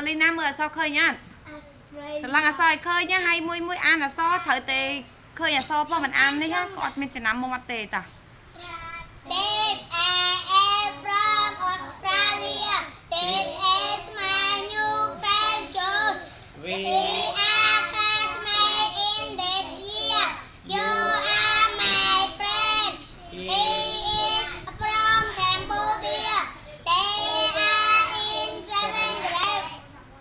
Lê Nam mưa sao khơi nhá sẵn lăng sao khơi nhá hay mui ăn là so thời tê khơi là so mình ăn đấy nhá còn mình chỉ nằm một mặt tê ta This I am from Australia. This is my new friend John. We are classmates in this year. You are my friend. He is from Cambodia. They are in 7th grade.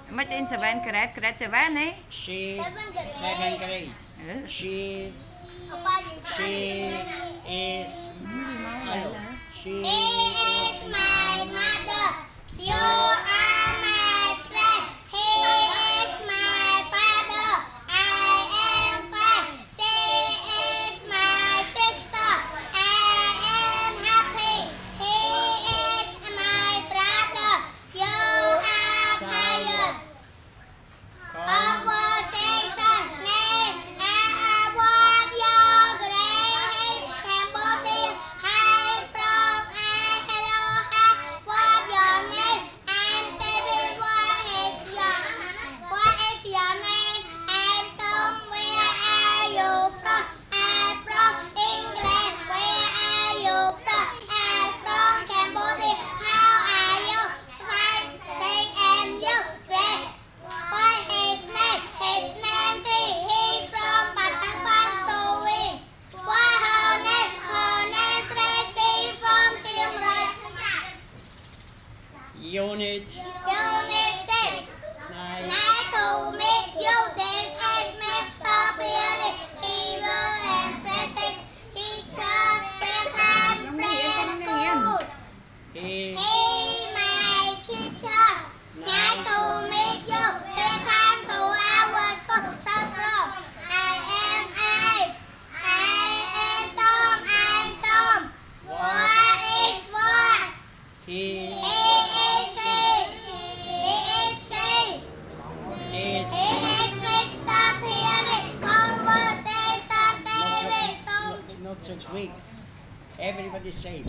mấy tên 7 grade 7 ấy She 7th grade. 7th grade. She is He is my mother. You are my friend. He is my father. I am fine. She is my sister. I am happy. He is my brother. You are tired. Conversation name and what your grade is Cambodia. Hi from hello hi. What your name? I'm David. What is your name? I'm Tom. Where are you from? I'm from England. Where are you from? I'm from Cambodia. How are you? Fine, thank and you. Great. What his name? His name Tree. He's from Battambang Province. What her name? Her name Tracy from Siem Reap. Unit Unit 6. 9. Nice to meet you. This is Mr. Billy. He will and present teacher. Welcome friend school. He Hey, my teacher. Nice to meet you. Welcome to our school. So from I am Tom. I'm Tom. What is what? he He is Mr. Billy. Conversation David Tom. not so weak. Everybody safe.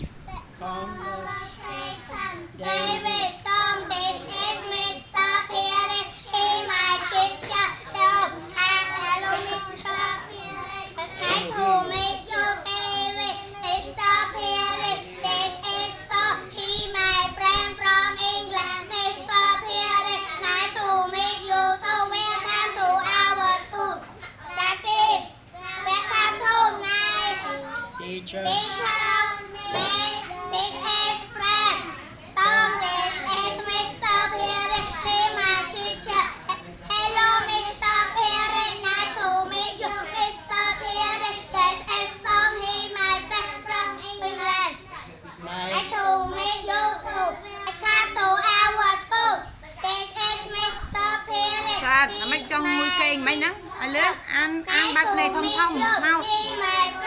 Conversation David Tom. This is Mr. Billy. He my teacher. Hello, Mr. Billy. Nice to meet you, David. Mr. Billy. This is Tom. He my friend from England. Mr. Billy. Nice to meet you. So welcome to our school. That is welcome to night. Teacher. Teacher, this is Fred. Tom, this is Mr. Perry. He my teacher. Hello, Mr. Perry. Nice to meet you, Mr. Perry. This is Tom. He my friend from England. Nice Nice. to meet you too. Welcome to our school. This is Mr. Perry. sao nó mấy trong mui kênh mấy nắng ở lớn ăn bát này thông thông mau He my